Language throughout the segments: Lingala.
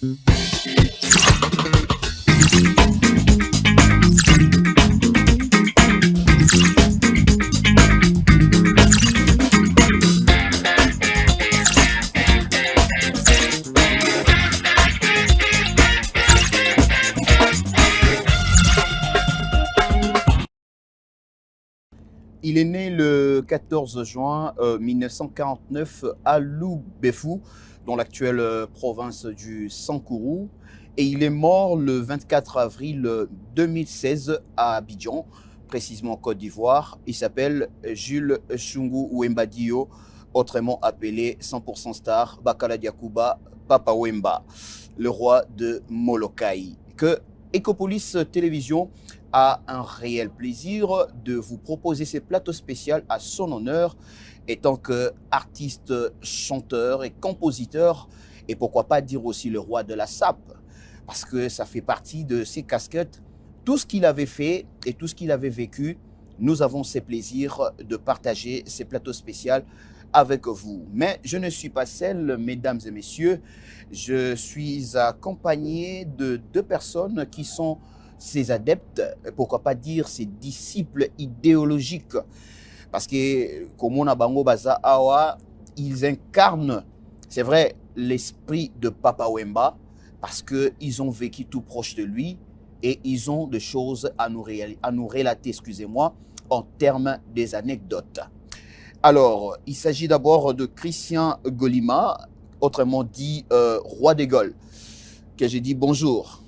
Il est né le 14 juin 1949 à Loubefou, dans l'actuelle province du Sankourou, et il est mort le 24 avril 2016 à Abidjan, précisément en Côte d'Ivoire. Il s'appelle Jules Shungu Wembadio, autrement appelé 100% star Bakala Diakouba Papa Wemba, le roi de Molokai, que Ecopolis Télévision a un réel plaisir de vous proposer ces plateaux spéciaux à son honneur, étant qu'artiste, chanteur et compositeur, et pourquoi pas dire aussi le roi de la sape, parce que ça fait partie de ses casquettes. Tout ce qu'il avait fait et tout ce qu'il avait vécu, nous avons ces plaisirs de partager ces plateaux spéciaux avec vous. Mais je ne suis pas seul, mesdames et messieurs, je suis accompagné de deux personnes qui sont ses adeptes, pourquoi pas dire ses disciples idéologiques, parce que comme on a Bango Baza Awa, ils incarnent, c'est vrai, l'esprit de Papa Wemba, parce qu'ils ont vécu tout proche de lui et ils ont des choses à nous relater, excusez-moi, en termes des anecdotes. Alors, il s'agit d'abord de Christian Golima, autrement dit roi des Gaules, que j'ai dit bonjour.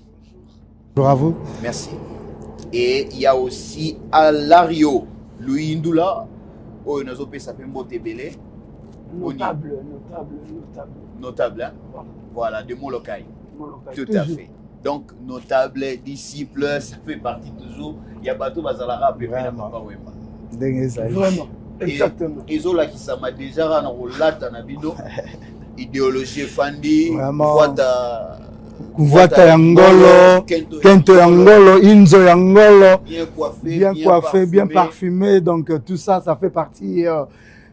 Bonjour à vous. Merci. Et il y a aussi Alario, Louis Ndula, notable, hein? Voilà, de Molokai. Tout à fait. Donc, notable, disciple, ça fait partie toujours. Il y a Bato Bazalara, Papa Wemba. Vraiment, exactement. Et Zola qui ça m'a déjà rendu Nabido, idéologie Fandi, Kuvata Yangolo, Kento Yangolo, Inzo Yangolo, bien coiffé, bien parfumé. Donc tout ça, ça fait partie.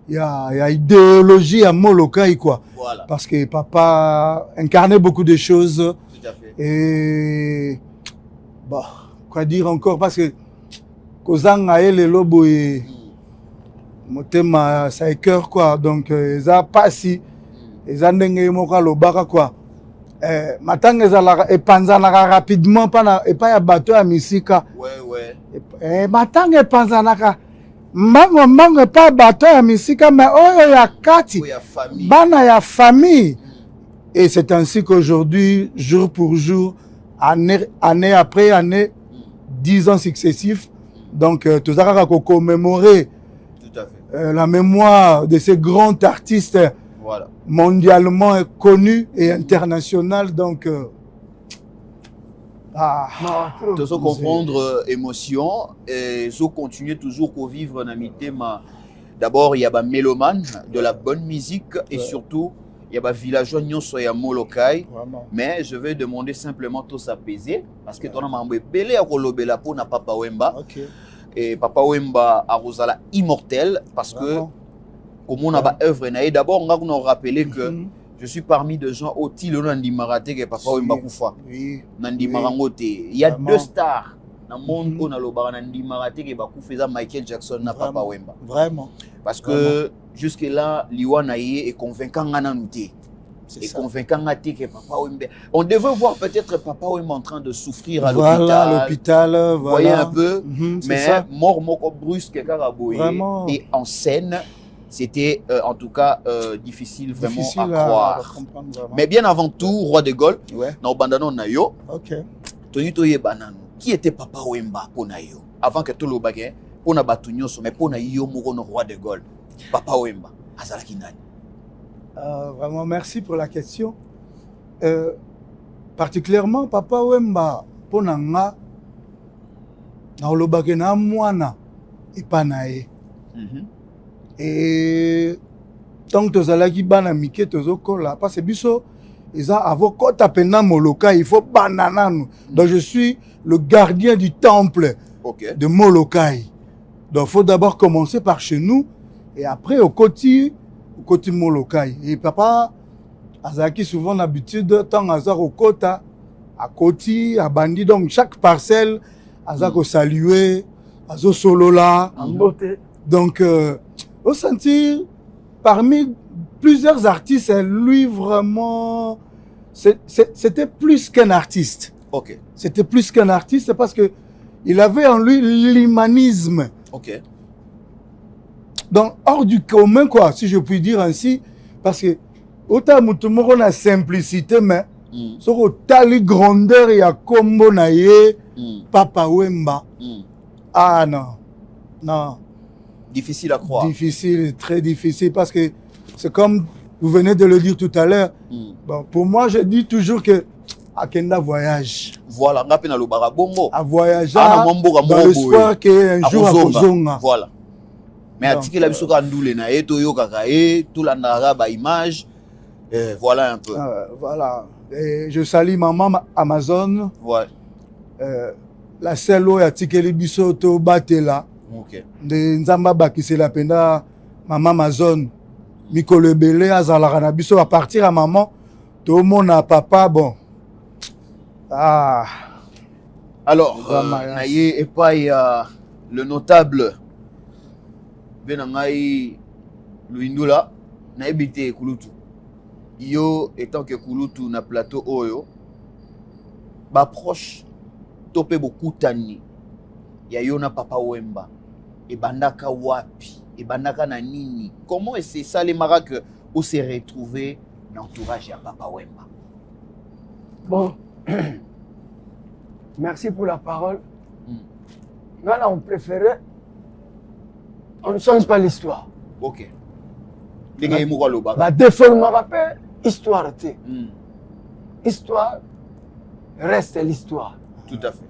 Il y a idéologie à Molokai, quoi. Voilà. Parce que papa incarnait beaucoup de choses. Tout à fait. Et bah, quoi dire encore, parce que Kozanga et les lobos et mon thème ça est cœur, quoi. Donc ça passe, ils ont dengue moka lobaka, quoi. Matanga ezalaka epanzanaka rapidement et pas ya bateau ya misika. Ouais. Matanga epanzanaka mbango pas bateau ya misika, mais oyo ya kati bana ya famille. Et c'est ainsi qu'aujourd'hui, jour pour jour, année après année, 10 ans successifs, donc tout ça va commémorer la mémoire de ces grands artistes. Voilà. Mondialement connu et international, donc de se comprendre émotion et se continuer toujours à vivre dans mes thèmes. D'abord, il y a des mélomanes, de la bonne musique et surtout, il y a des villageois qui sont Molokai. Mais je vais demander simplement tout s'apaiser parce que tu as un belé à kolobela pour Papa Wemba. Et Papa Wemba a Rosala immortel parce que comme on a une œuvre, d'abord on a rappelé que je suis parmi des gens au Tilo Nandi Marate que Papa Wemba Koufa. Nandi Marangote. Il y a deux stars dans le monde où on a le Nandi Marate que Bakoufa Michael Jackson n'a Papa Wemba. Vraiment. Parce que jusque là, Liwanaye est convaincant à nous. Et convaincant à que Papa Wemba. On devait voir peut-être Papa Wemba en train de souffrir à l'hôpital. Voilà, l'hôpital. Vous voyez un peu. Mais mort brusque et en scène. C'était en tout cas difficile vraiment à croire. Mais bien avant tout, roi de Gaulle, dans Bandano Nayo, qui était Papa Wemba pour Nayo? Avant que tout le bagage, pour Nabatunyo, mais pour Nayo, Mouron, roi de Gaulle. Papa Wemba, Azalaki Nani. Vraiment, merci pour la question. Particulièrement, Papa Wemba, pour Nanga, dans le bagage, na moana, et pas nae. Et tant que tu as qui bana mike tozo kola parce que biso ils ont avocat tapena Molokai, il faut banana nous. Donc je suis le gardien du temple de Molokai. Donc il faut d'abord commencer par chez nous et après au côté Molokai. Et papa Azaki souvent l'habitude, tant Azar au Kota, à Koti, à Bandi, donc chaque parcelle, Azako saluer, Azo Solola. Donc, au sentir, parmi plusieurs artistes, lui vraiment, c'était plus qu'un artiste. Ok. C'était plus qu'un artiste parce que il avait en lui l'humanisme. Ok. Donc, hors du commun, quoi, si je puis dire ainsi, parce que autant on a simplicité, mais sur autant les grandeurs, il y a combo naïe, Papa Wemba. Ah non, non. Difficile à croire. Difficile, très difficile, parce que c'est comme vous venez de le dire tout à l'heure. Bon, pour moi, je dis toujours que Akenda voyage. Voilà, on a le barabongo. À voyager dans l'espoir qu'un jour à Kozonga. Voilà. Mais à tirer la biso kandoule na eto yo kakae, tout la naraba image. Voilà un peu. Voilà. Et je salue maman Amazon. Ouais. La seule où il y a tikeli biso to batela. Ok. De Nzamba bakisi la penda maman Amazon. Mikolo belé azala na biso à partir à maman. Tout le monde a papa bon. Ah. Alors, naye et pas le notable Benangai Luindula na ebité Kulutu. Yo étant que Kulutu na plateau oyo ba proche topé beaucoup tani. Ya yo na Papa Wemba et bandaka wapi et bandaka na nini. Comment c'est ça les maras que on s'est retrouvé l'entourage à Papa Wemba? Bon. Merci pour la parole. Là, on préférait. On ne change pas l'histoire. Ok. Déformer histoire. Histoire reste l'histoire. Tout à fait.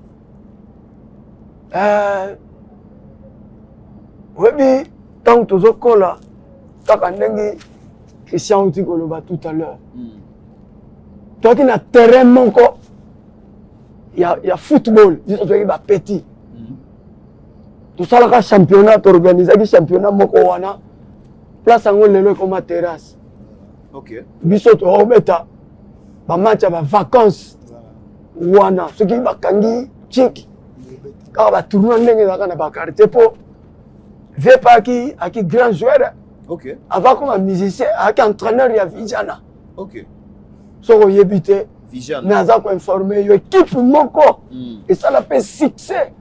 Oui, tant que tu as là, Christian Outikoloba tout à l'heure. Toi qui as terrain mon il y a football, il y a petit. Tout ça, le championnat, tu organises le championnat, place en haut, comme terrasse. Ok. Biso, tu as un match, vacances. Wana, ce qui va kangi, tchik. Quand on va tourner dans le quartier, pour faire partie à qui grand joueur. Ok. Avant comme un musicien, avec un entraîneur, il y a Vijana. Ok. So, il y a bité. Vijana. Mais on a informé, il y a équipe mon corps. Et ça l'appelle succès.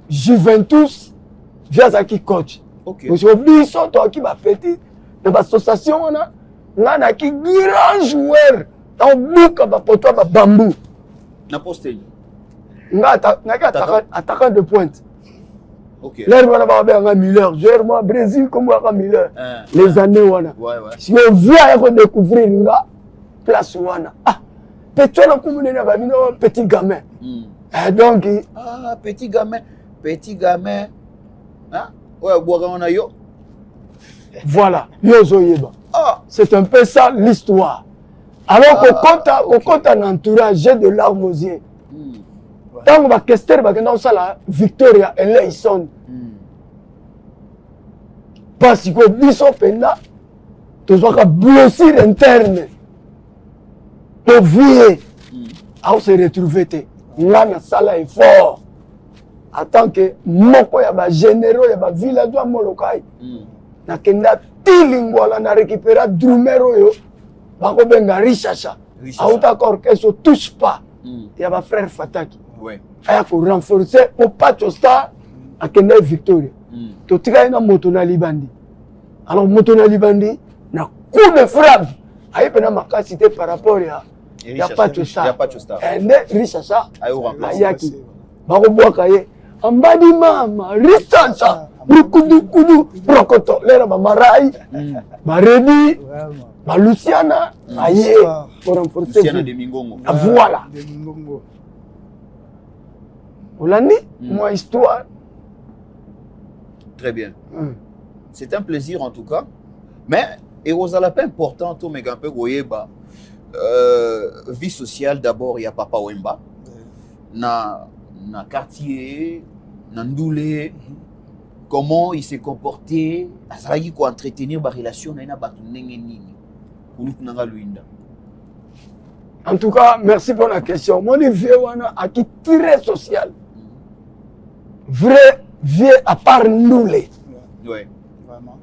Juventus, via Zaki coach. Ok. Monsieur Bisso, toi qui va petit, dans l'association, on a un grand joueur. Dans le bouc, pour toi, bambou. N'importe qui. On a attaquant de pointe. Ok. L'air, on a un Miller. Joueur, moi, Brésil, comme on a Miller. Les années, on a. Ouais, ouais. Si on vient découvrir une place, on a. Ah, petit, on a petit gamin. Donc, ah, petit gamin. Petit gamin. Hein? Ouais, on a yo. Voilà, Yozoyeba. Ah. C'est un peu ça l'histoire. Alors qu'au compte un entourage de larmes aux yeux. Tant que Kester va gagner ça Victoria et Leison. Parce que biso penda, tu dois blessure interne. Tu vie à se retrouver te. Là na sala est fort. En tant que moko ya ba généraux ya ba villageois molokai. Na kenda tilingwala na récupérer drumero yo. Bako benga Richasha. Auta orchestre touche pas. Il y a ma frère Fataki. Ouais. Il faut renforcer au patch star à Kenda Victoria. Tu tires na moto na libandi. Alors moto na libandi na coup de frappe. Aïe pena makasité par rapport à il y a patch star. Il y a patch star. Et Richasha. Ayaki. Bako boakaye. Ambadi mama Richasha. Kudu rokoto lera mamarai. Maredi. Ma Luciana, aïe, pour renforcer. Luciana de Mingongo. Voilà. Olandi, moi, histoire. Très bien. C'est un plaisir en tout cas. Mais, et aux alapins important, tout mes gampes, vie sociale, d'abord, il y a Papa Wemba. Na quartier, na ndoulé. Comment il s'est comporté. Ça va entretenir ma relation, na batu nenge nini. En tout cas, merci pour la question. Mon vieux a qui très social. Vrai vieux à part nous les. Ouais. Vraiment.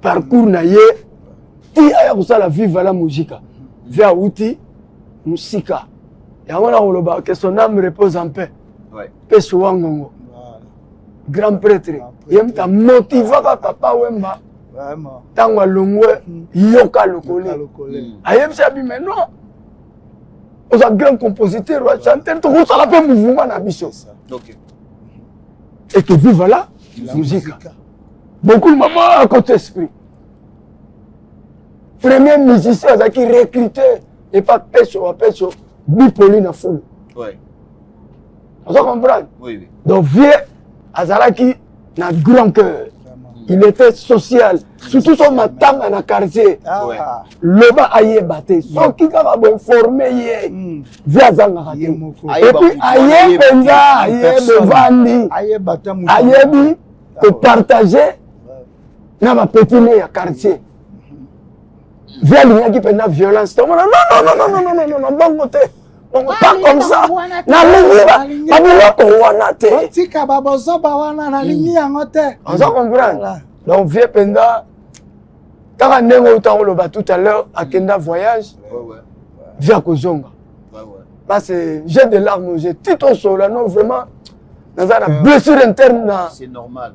Parcours naïe. Ti aya kusala vive la musique. Via outil musika. Et on a que son âme repose en paix. Ouais. Paix Wangongo. Voilà. Grand prêtre. Il t'a motivé papa Wemba. Vraiment. Tango longwe yoka lokole. Ayem sabi mais non. Aux grand compositeur, chanteur, tout ça la paix mouvement na biso. Ok. Et que vive la musique. Beaucoup de mamans à côté esprit. Premier musicien qui recruté et pas pécho, bipoline à foule. Ouais. On comprend? Oui, oui. Donc, vieux Azalaki n'a grand cœur. Il était social. Surtout son matin dans le quartier. Ouais. Le bas aïe batté. Son qui va informer vieux Azalaki. Et puis aïe benza, aïe bevandi, aïe bi que partager dans ma petite nez à quartier. Viens lui qui fait la violence. Non, bon côté. Pas comme ça. On s'en comprend. Donc, vieux Penda, quand on est tout à l'heure, à Kenda voyage, viens à Kozonga. Parce que j'ai des larmes, j'ai tout au sol, non, vraiment. Dans une blessure interne. C'est normal.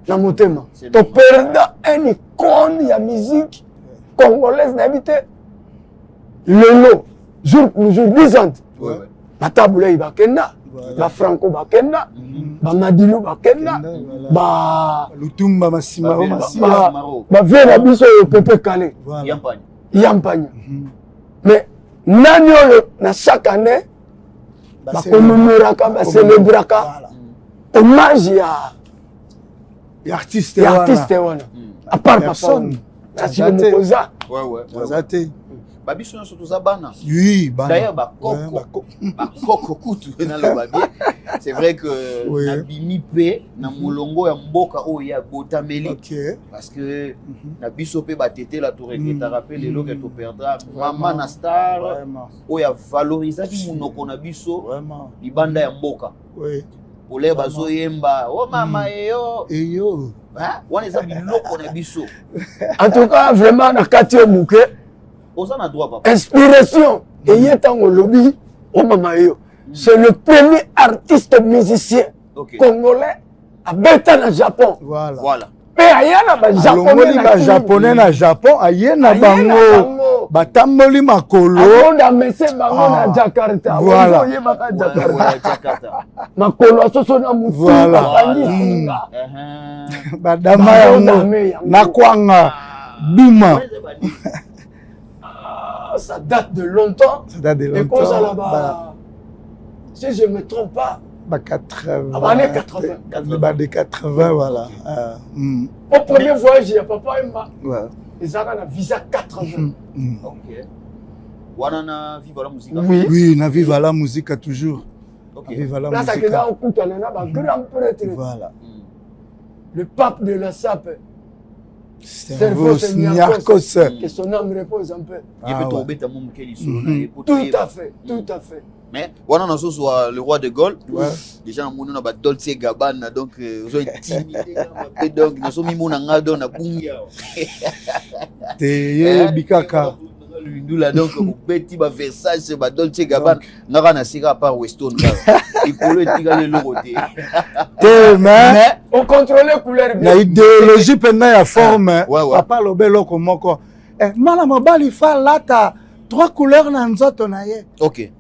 Dans mon thème. Tu perds une icône de la musique congolaise n'habite. Le lot, jour pour jour, 10 ans. La table est bakenda, la franco bakenda, ba madilou bakenda, ba lutumba masimaro ba vena biso yo pepe calé. Yampagne. Mais nani oyo na chaque année ba commémoraka, ba célébraka hommage ya artiste wana. À part personne. Merci beaucoup. Ouais. Babiso surtout Zabana. Oui, bana. D'ailleurs, Bakoko kutu na lobabie. C'est vrai que na bimi pe na molongo ya mboka o ya botameli. Parce que na biso pe batete la tour et ta rappel les loges to perdra. Maman na star o ya valoriser ki munoko na biso. Libanda ya mboka. Oui. Ole bazo yemba. Oh mama eyo. Eyo. Hein? On est biloko na biso. En tout cas, vraiment na katio muke. Inspiration. Et il est en lobby. Oh maman yo. C'est le premier artiste musicien congolais à bêta na Japon. Voilà. Mais ayana ba japonais na Japon, ayena bango. Batamboli makolo. Amonda messe bango na Jakarta. Voilà. Jakarta. Makolo asoso na mutu. Voilà. Badama yango. Nakwanga. Bima. Ça date de longtemps. Ça date de longtemps. Et quand ça là-bas, si je ne me trompe pas, 80. Années 80. Des 80, voilà. Au premier voyage, il y a papa et maman. Ouais. Ils ont un visa 80. Ok. Wana vive la musique. Oui, na vive la musique toujours. Ok. Vive la musique. Là, ça que là, on coûte un grand prêtre. Voilà. Le pape de la sape. Servos Niarkos. Que son âme repose un peu. Tout à fait, tout à fait. Mais on a soit le roi de Gaulle. Déjà on a Dolce Gabbana donc ils ont intimidé donc nous sommes mis mon angado na bunga. Te bikaka. Lundula donc petit ba Versace ba Dolce Gabbana ngaka na sika par Weston ikolo etika le logoté. Mais on contrôle les couleurs bien. La idéologie pendant la forme. Papa lobelo komoko. Mala mobali fa lata 3 couleurs na nzoto na ye. OK.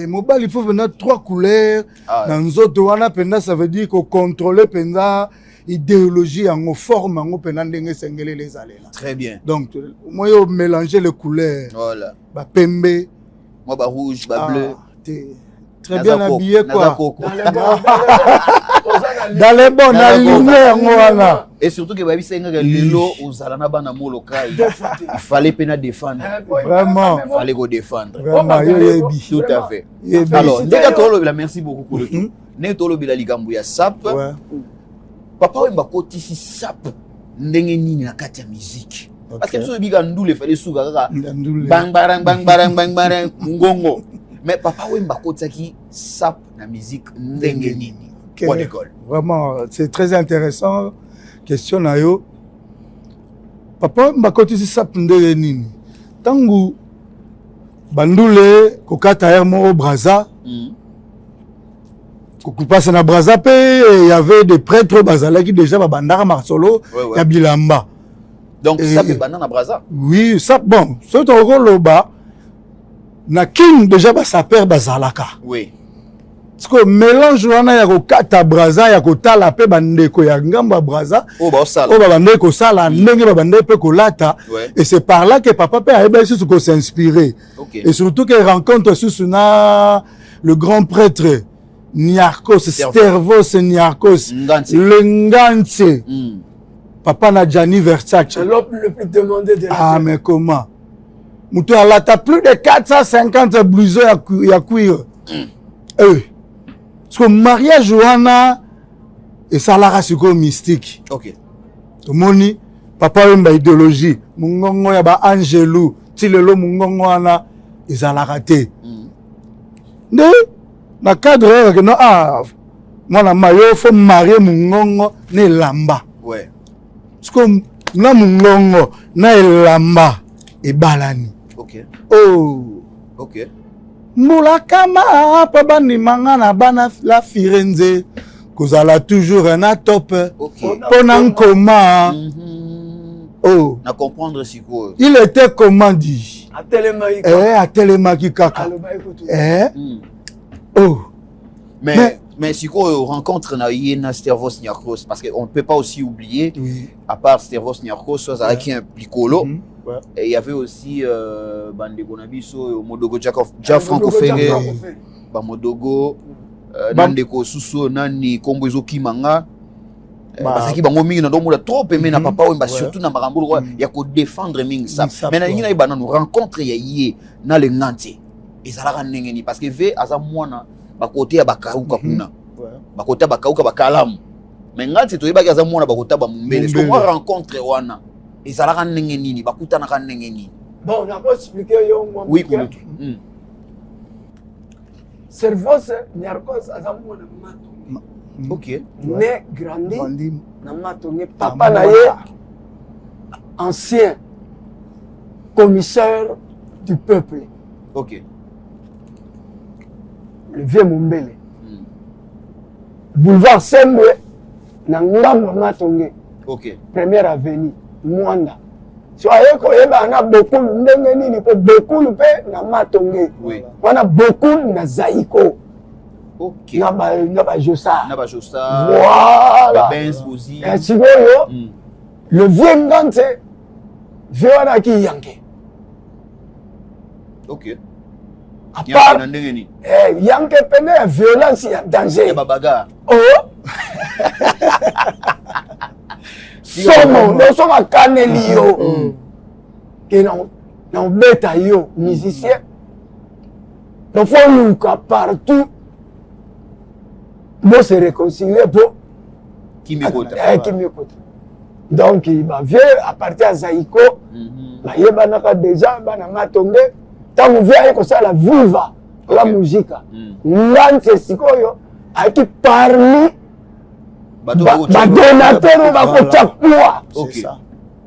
Mobile, il faut venir 3 couleurs. Dans nzoto wana penda ça veut dire qu'on contrôle penda idéologie en forme en penda ndenge sengele les alela. Très bien. Donc moi yo mélanger les couleurs. Voilà. Ba pembe, moi ba rouge, ba bleu. Très bien habillé quoi. Dans les bons alignés. Et surtout que babi senga lelo ozalana bana molokai. Il fallait pena défendre. Vraiment. Il fallait go défendre. Vraiment, tout à fait. Alors, déjà tolo bila merci beaucoup pour le tout. Ne tolo bila likambu ya sap. Papa wemba kotisi sap ndenge nini na kati ya musique. Parce que nous sommes Ndoule, il fallait souga. Bang, barang, bang, barang, bang, barang, ngongo. Mais Papa Wemba Kotaki sap la musique ndenge nini. Vraiment, c'est très intéressant. Question na yo. Papa Wemba Kotaki sap ndenge nini. Tangu Bandoule kokata hermo Braza. Passe na Braza pe il y avait des prêtres bazala qui déjà babandara Marsolo ya bilamba. Donc ça peut banana Braza. Oui, ça bon, ce toko loba na king déjà ba sa père bazalaka. Oui. Parce que mélange wana ya kokata Braza ya kotala pe bandeko ya ngamba Braza. Oh ba sala. Oh ba bandeko sala ndenge ba bandeko pe kolata et c'est par là que papa pe a ébêché ce qu'on s'inspirer. Et surtout qu'il rencontre sous le grand prêtre Niarchos, Stervos Niarchos, le Ngantse. Papa n'a Gianni Versace. L'homme le plus demandé de la Ah, mais comment? Moutou a là, t'as plus de 450 blousons à cuire. Parce que Maria Johanna et ça la race mystique. Ok. Moni, papa a une idéologie. Mungongo ya ba Angelou, Tilelo Mungongo ana, ils a la raté. Ne? Na cadre que non moi na mayo faut marier Mungongo ne lamba. Ouais. Parce que na Mungongo na lamba et balani. OK. Oh. OK. Moula kama pa bani manga na bana la Firenze kozala toujours un top. OK. Ponan koma. Oh. Na comprendre si quoi. Il était comment dit? À Télémaïka. À Télémaïka kaka. Oh. Mais si quoi rencontre na yena Stervos Niarchos parce qu'on ne peut pas aussi oublier à part Stervos Niarchos soit avec un picolo et il y avait aussi Bande Bonabiso Modogo Franco Ferré ba Modogo Nandeko Suso nani Kombozo Kimanga parce que bango mingi na domo trop aimé na Papa Wemba surtout na makambo ya ko défendre mingi ça mais na yina ibana nous rencontre ya yé na le ngante ezalaka ndenge ni parce que ve aza mwana bakote ya bakauka kuna bakote bakauka bakalamu mais ngati toyebaki aza mwana bakota ba mumbele so moi rencontre wana ezalaka ndenge nini bakutana ka ndenge nini bon on a pas expliqué yo moi oui kulutu Stervos Niarchos aza mwana mato OK né grandi na matonge papa na ye ancien commissaire du peuple. OK. Le vieux Mumbele. Boulevard Sembe, na ngambo matonge. OK. Première avenue, Mwanda. So ayeko yeba na beaucoup ndenge nini ko beaucoup pe na matonge. Oui. Wana beaucoup na Zaiko. OK. Na ba Josa. Na ba Josa. Voilà. Benz aussi. Et sigoyo. Le vieux Ngante vieux wana ki yanke. OK. À part yanke pene ya violence ya danger. Ya babaga. Oh. Somo, no soma kaneli yo. Que na beta yo musicien. Donc faut nous partout. Moi se réconcilier pour qui m'écoute. Qui m'écoute. Donc il va vieux à partir à Zaiko. Ba yeba naka déjà bana matonge. Tant vous voyez que ça la viva la musique. Ngante sikoyo aki parmi ba donateur ba ko chakua. OK.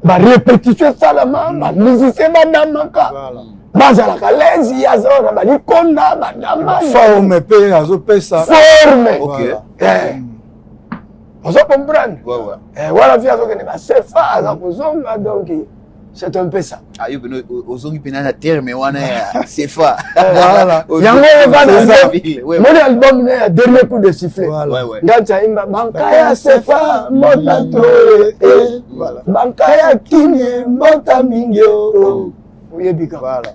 Ba répétition salama ba musicien ba namaka. Bazala kalezi ya zona ba likonda ba dama. Forme pe azo pesa. Forme. OK. On se comprend. Ouais. Voilà via zo que ne ba sefa za kozonga donc c'est un peu ça. Ah, yo beno ozongi pena na terme wana ya sefa. Voilà. Yango va na mon album ne dernier coup de sifflet. Ouais. Ngata imba bankaya sefa mota to voilà. Bankaya kinye mota mingyo. Oui bika. Voilà.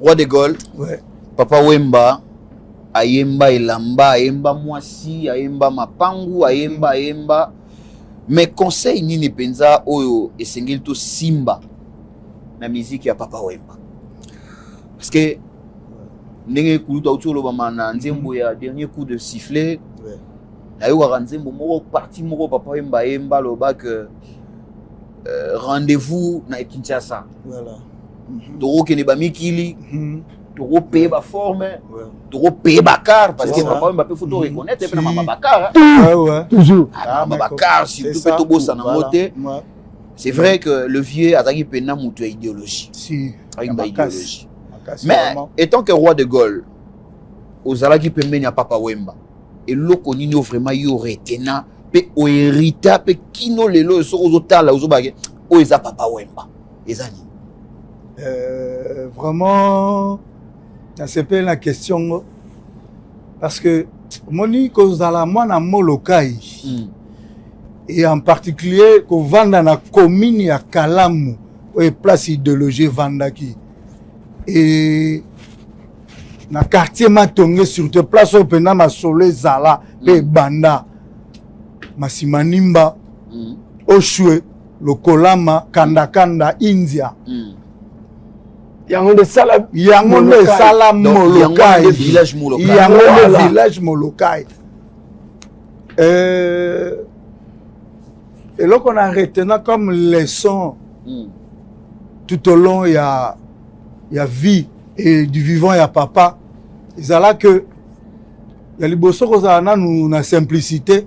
Roi de Gold. Ouais. Papa Wemba ayemba elamba, ayemba mwasi, ayemba mapangu, ayemba mais conseil nini penza oyo esengeli to simba na musique ya Papa Wemba parce que ndenge kuluta utolo ba mana nzembo ya dernier coup de sifflet na yo ka nzembo moko parti moko Papa Wemba yemba lo ba que rendez-vous na Kinshasa. Voilà. Toro kene ba mikili. Toro paye ba forme. Toro paye ba car parce que Papa Wemba peut faut reconnaître et puis na mama bakar. Ouais. Toujours. Mama bakar si tu peux to bossa na moté. C'est vrai que le vieux a dit pena mutu idéologie. Si. Une idéologie. Mais étant que roi de Gaulle, aux alaki pembeni à Papa Wemba et loko nino vraiment yo retena pe o hérita pe kino lelo so ozotala ozobage o eza Papa Wemba ezani. Vraiment, c'est pas la question parce que moni kozala mwana molokai et en particulier ko vanda na commune ya Kalamu et place idéologie vandaki et na quartier Matonge surtout place opena masole zala pe banda Masimanimba Oshwe Lokolama Kanda India yango de sala molokai village molokai yango de village molokai et là qu'on a retenu comme leçon tout au long il y a vie et du vivant il y a papa ils là que il y a les bosso kozana nous na simplicité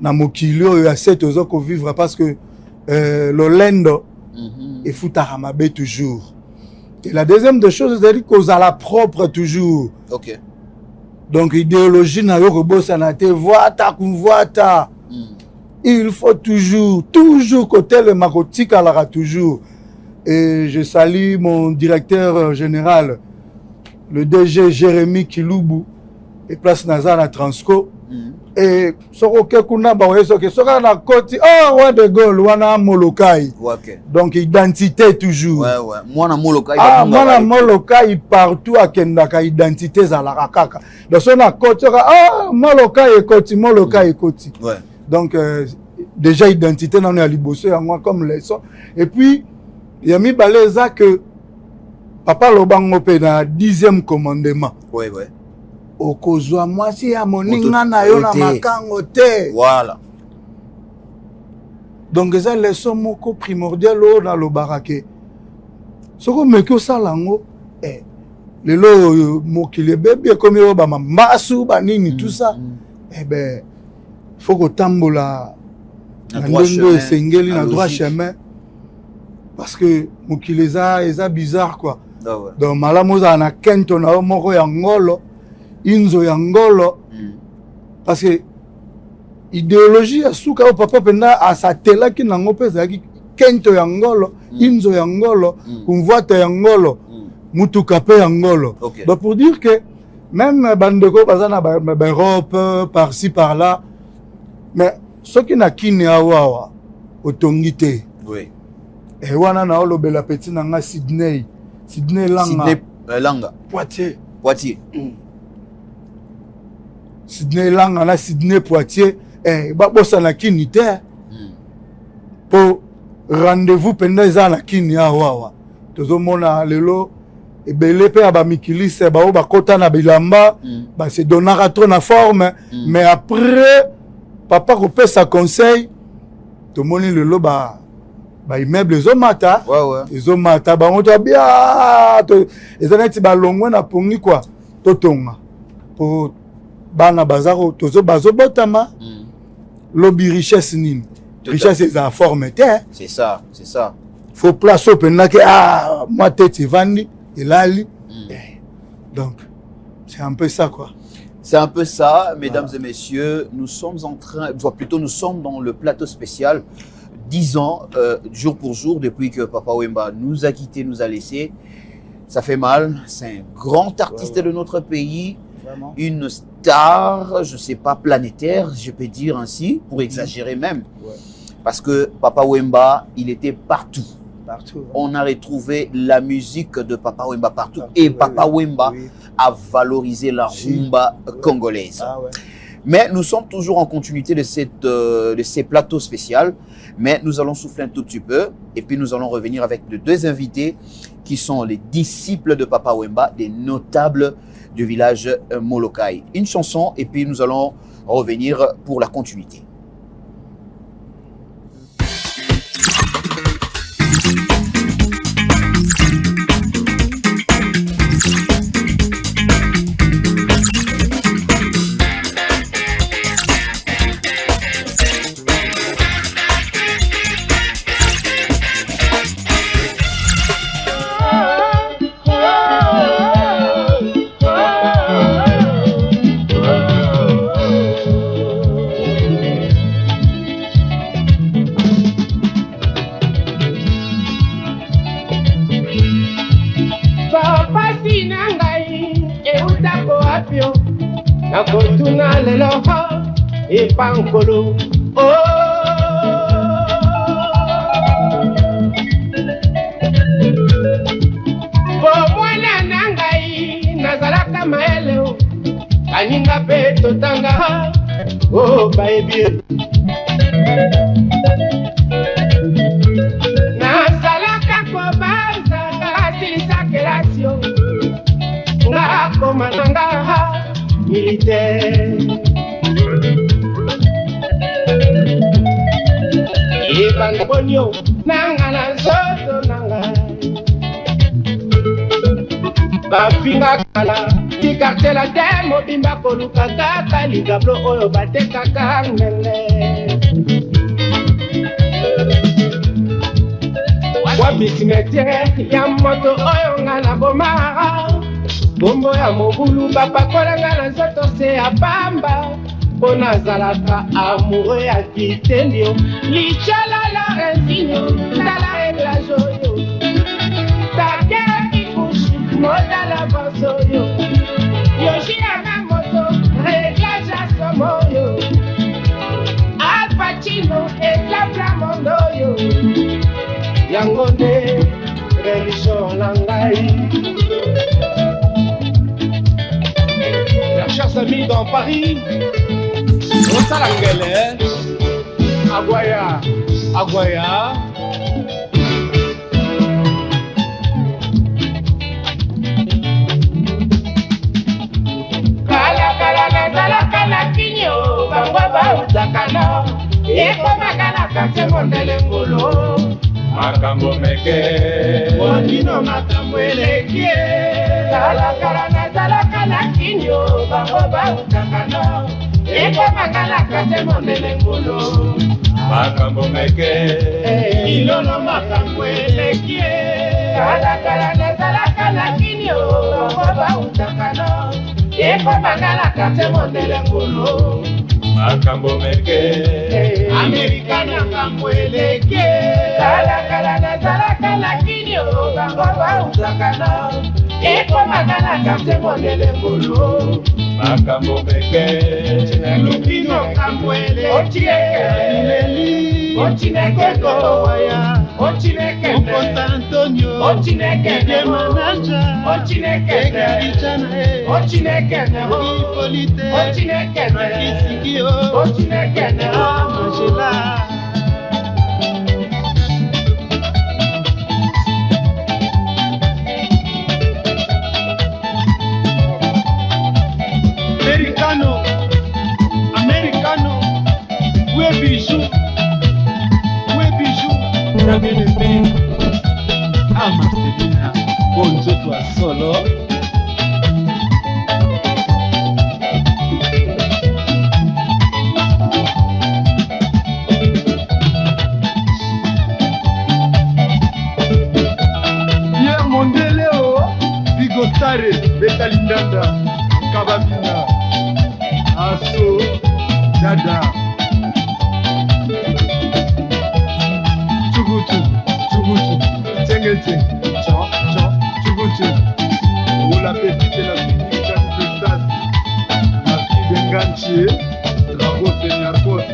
na mokilio il y a cette ozo ko vivre parce que l'olendo et futaramabe toujours. Et la deuxième des choses, c'est qu'on a la propre toujours. Donc, idéologie, na yo bossa na te voita. Il faut toujours côté le marotique à la toujours. Et je salue mon directeur général, le DG Jérémy Kiloubou, et place Nazar à Transco. Et soroke kuna ba weso ke soka na koti roi de Gaulle wana molokai. Donc identité toujours. Mwana molokai mwana molokai partout à kendaka identité za la kaka. Donc on a koti molokai et koti. Donc déjà identité na na liboso ya moi comme leçon. Et puis il y a mis baleza que papa lobango pe na 10e commandement. Okozwa mwasi ya moninga na yo na makango te. Voilà. Donc eza leçon moko primordial o na lo barake. Soko meki osalango lelo mokile bébé comme yo ba mambasu ba nini tout ça. Ben faut que tambola na ndenge esengeli na droit chemin parce que mokile eza bizarre quoi. Donc malamu za na kento na moko ya ngolo inzo ya ngolo parce que idéologie ya suka au papa penda asatela ki nango pesa ki kento ya ngolo inzo ya ngolo kumvata ya ngolo mutuka pe ya ngolo. Donc pour dire que même bandeko bazana ba Europe par-ci par-là mais ceux qui na kini awawa otongite et wana na olobela petit nanga Sydney Langa Poitiers Sydney Langa na Sydney Poitiers ba bossa na kini te pour rendez-vous pendant za na kini awawa tozo mona lelo ebele pe ba mikilise ba o ba kota na bilamba ba se donnera trop na forme mais après papa ko pesa conseil to moni lelo ba immeuble ezomata ezomata bango to bia to ezaneti ba longwe na pongi quoi totonga pour bana bazaro tozo bazobotama lobby richesse nini richesse eza forme te c'est ça faut place open que moi tête vandi elali donc c'est un peu ça quoi. C'est un peu ça, mesdames et messieurs. Nous sommes nous sommes dans le plateau spécial 10 ans, jour pour jour, depuis que Papa Wemba nous a quittés, nous a laissés. Ça fait mal. C'est un grand artiste de notre pays. Vraiment. Une star, je ne sais pas, planétaire, je peux dire ainsi, pour exagérer même. Parce que Papa Wemba, il était partout. On a retrouvé la musique de Papa Wemba partout. Et Papa Wemba a valorisé la rumba congolaise. Mais nous sommes toujours en continuité de ces plateaux spéciaux. Mais nous allons souffler un tout petit peu. Et puis nous allons revenir avec de deux invités qui sont les disciples de Papa Wemba, des notables du village Molokai. Une chanson et puis nous allons revenir pour la continuité. wapio nakotuna lelo epankolo bomwana na ngai nazalaka maele kaninga mpe totanga bayebi nazalaka kobanza asilisa kelasio ngakoma nanga militaire ebanda bonio nanga na nzoto nanga bafinga kala tikartela te mobimba koluka kaka ligablo oyo batekaka ngenge wabisimetere ya moto oyo nga na bomara bombo ya mobulu bapakola nga na nzoto se ya pamba mpo nazalaka amoureux ya kitendio lichala lorenzinho tala eglage oyo takera kikushi modala basoyo yoshiyanga moto eglage asomoyo alpacino eklaplamondoyo yango nde religion na ngai. Chers amis dans Paris, Osalangele, Aguaya, Aguaya. Kala kala nazala kala kinyo, bangwa bautakana, eko makala kate mondele ngolo. Makambo meke, wandino makambo elekie. Kala kala nazala kala kinyo, bangwa bautakana, eko makala kate mondele ngolo. Makambo meke, ilono makambo elekie. Kala kala nazala kala kinyo, bangwa bautakana, eko makala kate mondele ngolo. Makambo meke, Amerikana kambo eleke. Kala kala nazala kala kinyo, bangwa bautakana, eko makala kate mondele ngolo. Makambo meke, lupino kambo eleke. Ochineke Kowaya, Ochineke Okosa Antonio, Ochineke Demanaja, Ochineke Kichana, Ochineke Ipolite, Ochineke Kisikio, Ochineke Angela. Americano, Americano, où est Bijou? La bien-aimée à Marcelina, bonjour toi solo. Pierre Mondeleo, Bigotare, Betalindanda, Kababina, Asso, Dada. Pour la petite et la petite Jeanne de Stas, la fille d'Engantier, Dragos et Narcos.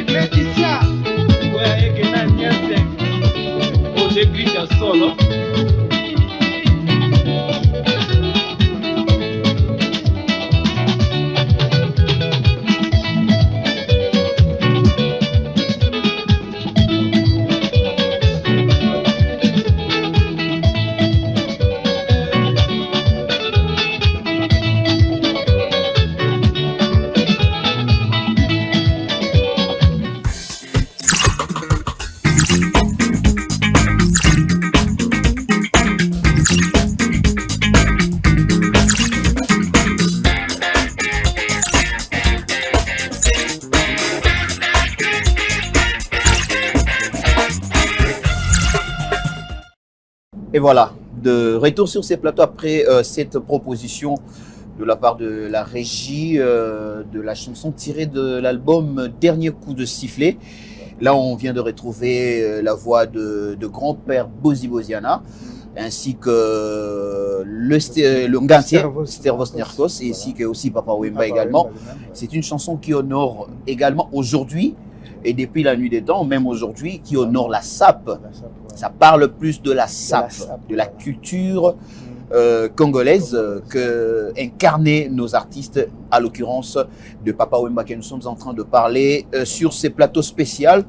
Laetitia, ouais, que na nièce, oh j'ai glissé solo. Et voilà, de retour sur ces plateaux après cette proposition de la part de la régie de la chanson tirée de l'album Dernier coup de sifflet. Là, on vient de retrouver la voix de grand-père Bozi Boziana, ainsi que le Ngantier, Stervos Nerkos, et ainsi que aussi Papa Wemba également. C'est une chanson qui honore également aujourd'hui, et depuis la nuit des temps, même aujourd'hui, qui honore la SAP. Ça parle plus de la SAP, de la culture congolaise que incarnaient nos artistes, à l'occurrence de Papa Wemba que nous sommes en train de parler sur ces plateaux spéciaux.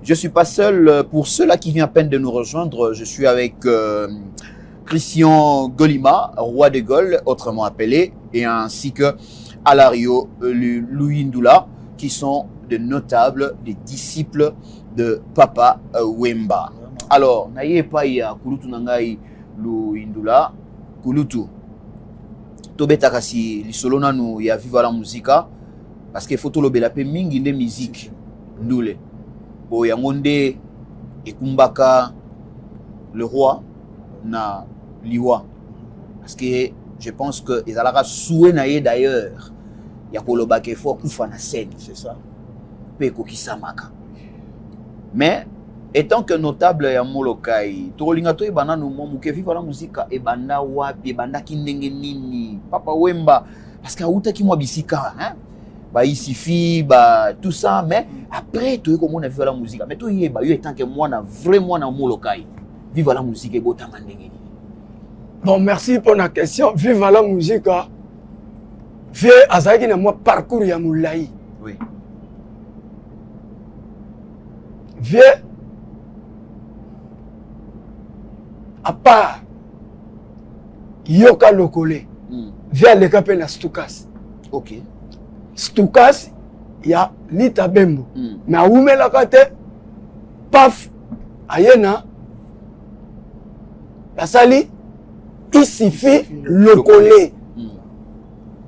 Je ne suis pas seul, pour ceux-là qui viennent à peine de nous rejoindre, je suis avec Christian Golima, roi de Gaulle, autrement appelé, et ainsi que Alario Louis Ndula, qui sont de notables, des disciples de Papa Wemba. Alors, naye pa ya kulutu nangai Louis Ndula, kulutu tobeta kasi lisolo nanu ya Viva la Musica, parce que faut lobela pe mingi nde musique ndule bo yango nde ekumbaka le roi na liwa, parce que je pense que ezalaka souhait na ye d'ailleurs ya koloba ke faut kufa na scène, c'est ça pe kokisamaka. Mais étant que notable ya Molokai, tolinga to ebana no momu ke Viva la Musica ebanda wapi ebanda kindenge nini Papa Wemba, parce que auta ki mwa bisika hein ba isifi ba tout ça, mais après to ko mona Viva la Musica, mais to yeba yo étant que moi na vraiment na Molokai Viva la Musica ebota mandenge. Bon, merci pour la question. Viva la Musica vie azaki na moi parcours ya moulai. Oui. Vie à part Yoka Lokole, via le capé na Stukas. Ok. Stukas, il y a Lita Bembo. Mais à Oume la kate, paf, ayena, la sali, il suffit Lokole.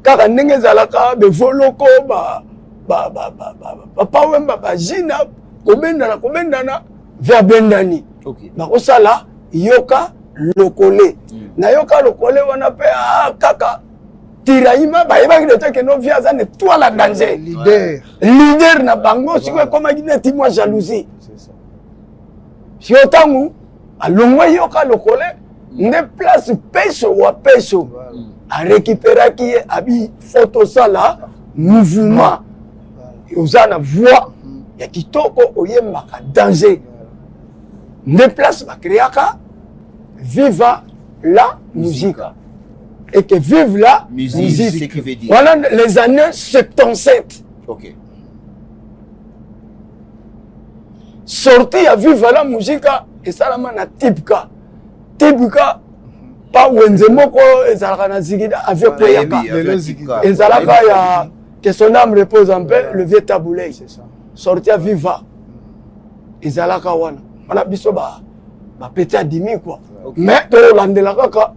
Car n'enge zalaka, be voloko, Papa Wemba, Jina, Komendana, via Bendani. Ok. Bakosala, Yoka Lokole. Na Yoka Lokole wana pe kaka tiraima ba yeba ki que no via za ne toi la danger. Leader na bango siko koma ki neti moi jalousie. C'est ça. Si otangu alongwa Yoka Lokole ne place peso wa peso a récupérer qui abi photo sala mouvement. Ozana voix ya kitoko oyemaka danger. Ne place ba créaka Viva la Musica. Et que vive la musique. C'est ce qui veut dire. Voilà les années 77. Ok. Sorti à Viva la Musica et ça la na Tipka. Tipka pas Wenzemoko et Zalana Zigida avec Koyaka. Et Zalaka ya que son âme repose en paix, le vieux taboulé. Sorti à Viva. Et Zalaka wana. Voilà biso ba pété à dimi quoi. Okay. Mais to landela kaka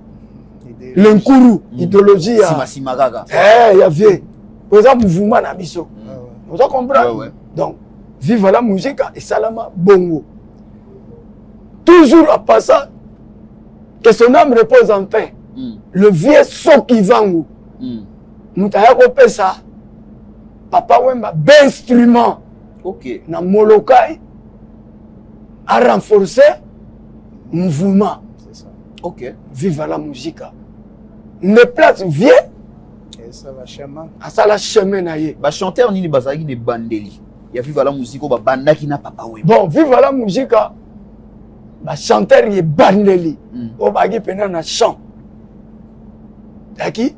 l'enkuru idéologie ya Simagaga. ya vie. Oza mouvement na biso. Vous comprenez? Ouais. Donc Viva la Musica et salama bongo. Toujours à passer que son âme repose en paix. Le vieux Sokivangu. Mutaya ko pesa Papa Wemba d'instrument. OK. Na Molokai a renforcé mouvement. C'est ça. OK. Viva la Musica. Ne place vieux. Et ça va chemin. À ça la chemin naie. Ba chanteur nini bazaki de bandeli. Ya Viva la Musica ba bandaki na Papa Wemba. Bon, Viva la Musica. Ba chanteur ye bandeli. O bagi pena na chant. Daki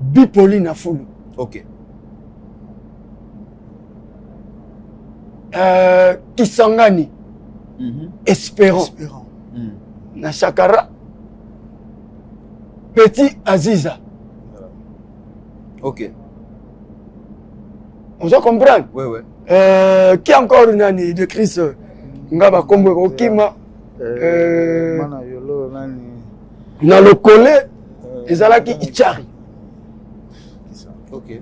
Bipoli na fulu. OK. Kisangani. Espérant. Na Chakara. Petit Aziza. OK. On se comprend? Ouais. Qui encore nani de Chris nga bakombo kokima Mana yolo nani. na lokole ezalaki Ichari. OK.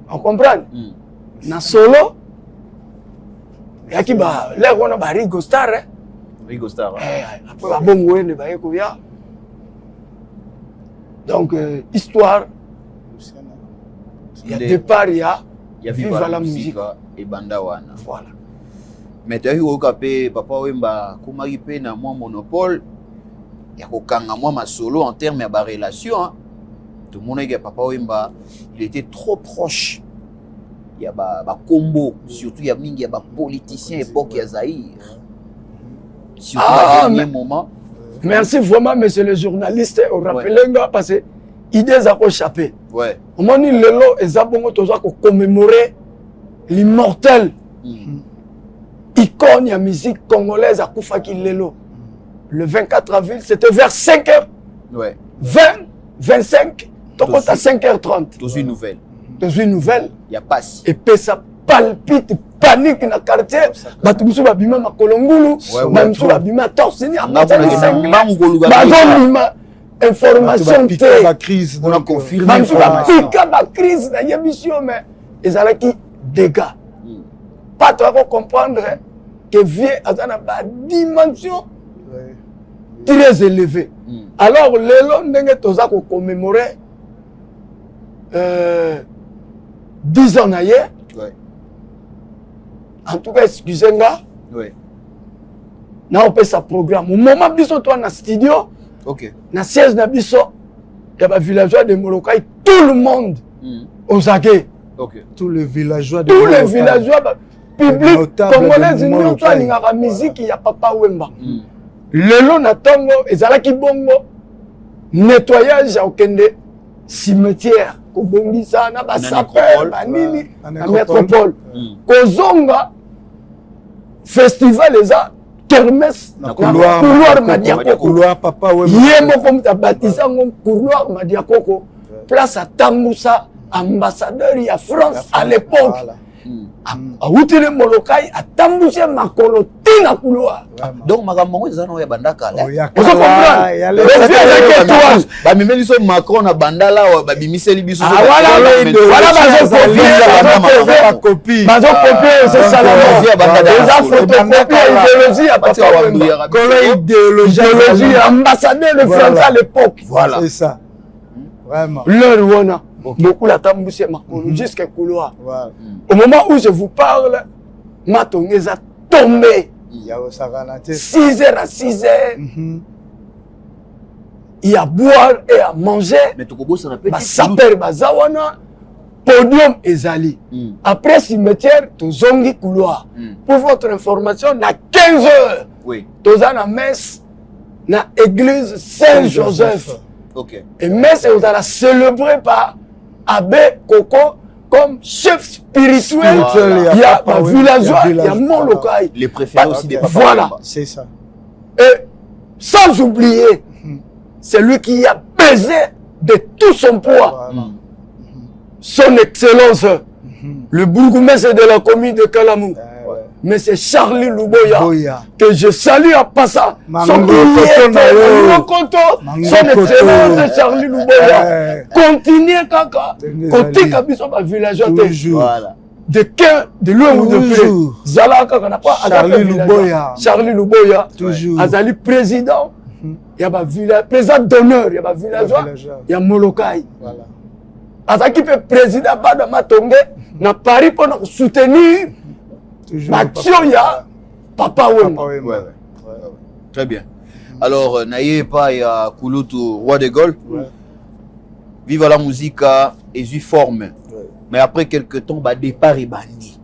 On comprend? Na solo yaki ba leko na ba Rigo Star Rigo Star. après ba bongo wende ba yeko ya. Donc histoire il y a départ il y a vive la musique et banda wana. Voilà. Mais tu as eu au capé papa Wemba kumaki pe na moi monopole ya kokanga moi ma solo en termes de relation hein. Tout le monde que papa Wemba il était trop proche. Il y a ba combo surtout il y a mingi il y a ba politicien époque ya Zaïre. Surtout à dernier moment. Merci vraiment monsieur le journaliste au rappeler nga parce que idées à échappé. Ouais. Au moment où lelo ezabongo toza ko commémorer l'immortel icône ya musique congolaise à Koufaki lelo. Le 24 avril, c'était vers 5h. Ouais. 20, 25, donc à 5h30. Dans une nouvelle. Dans une nouvelle. Il y a pas si. Et puis ça palpite, panique dans le quartier. Batumsu babima makolongulu, batumsu babima torsini, information té. La crise. On a confirmé. Batumsu babika la crise na yemission mais ezalaki dégâts. Pas toi comprendre que vieux a une dimension très élevée. Alors, lelo ndenge toza ko commémorer 10 ans ailleurs. Ouais. En tout cas, excusez-moi. Ouais. Na on peut sa programme. Au moment biso toi na studio, OK. na siège na biso, il y a des villageois de Molokai, tout le monde aux aguets. OK. Tous les villageois de tous Molokai. Les villageois public congolais union toi lingaka musique ya Papa Wemba. Lelo na tongo ezalaki bongo nettoyage au kende cimetière ko bongisa na ba sapeur banini na métropole kozonga festival eza kermesse na couloir Madiakoko couloir Papa Wemba yemo comme ta baptisé ngom couloir Madiakoko place à Tambusa ambassadeur ya France à l'époque. Autile Molokai a tambouché makolo tina couloir. Donc makambo ezana ya bandaka là. Vous comprenez? Ba mimeli so Macron na bandala ba bimiseli biso. Voilà bazo copier. Bazo copier c'est ça la photocopie idéologie à Papa Wemba. Idéologie ambassadeur de France à l'époque. Voilà. C'est ça. Vraiment. Leur wona. Beaucoup la tambouché makolo jusqu'à couloir. Voilà. Au moment où je vous parle, Matongeza tombé. 6h à 6h. Il y a à boire et à manger. Mais tu comprends ça répète. Saper bazawana. Podium ezali. Après cimetière, tu zongi couloir. Pour votre information, na 15h. Oui. Toza na messe na église Saint-Joseph. OK. Et messe on a célébré par Abbé Coco comme chef spirituel. Il y a un villageois, il y a Molokai. Les préférés aussi des papas. Voilà. C'est ça. Et sans oublier, c'est lui qui a pesé de tout son poids. Son excellence, le bourgmestre de la commune de Kalamou. Mais c'est Charlie Luboya que je salue en passant. Son excellence Charlie Luboya. Continuez kaka. Côté Kabiso ma villageois. Voilà. De loin ou de près. Zala kaka n'a pas Charlie Luboya. Charlie Luboya. Toujours. Azali président. Il y a village président d'honneur. Il y a villageois. Il y a Molokai. Voilà. Azaki peut président Bada Matonge na Paris pour nous soutenir. L'action, il y a Papa Wemba. Ouais. Très bien. Alors, Naïepa et Kouloutou, roi de Gaulle. Vive la musique et y forme. Mais après quelques temps, bah, départ et bandi.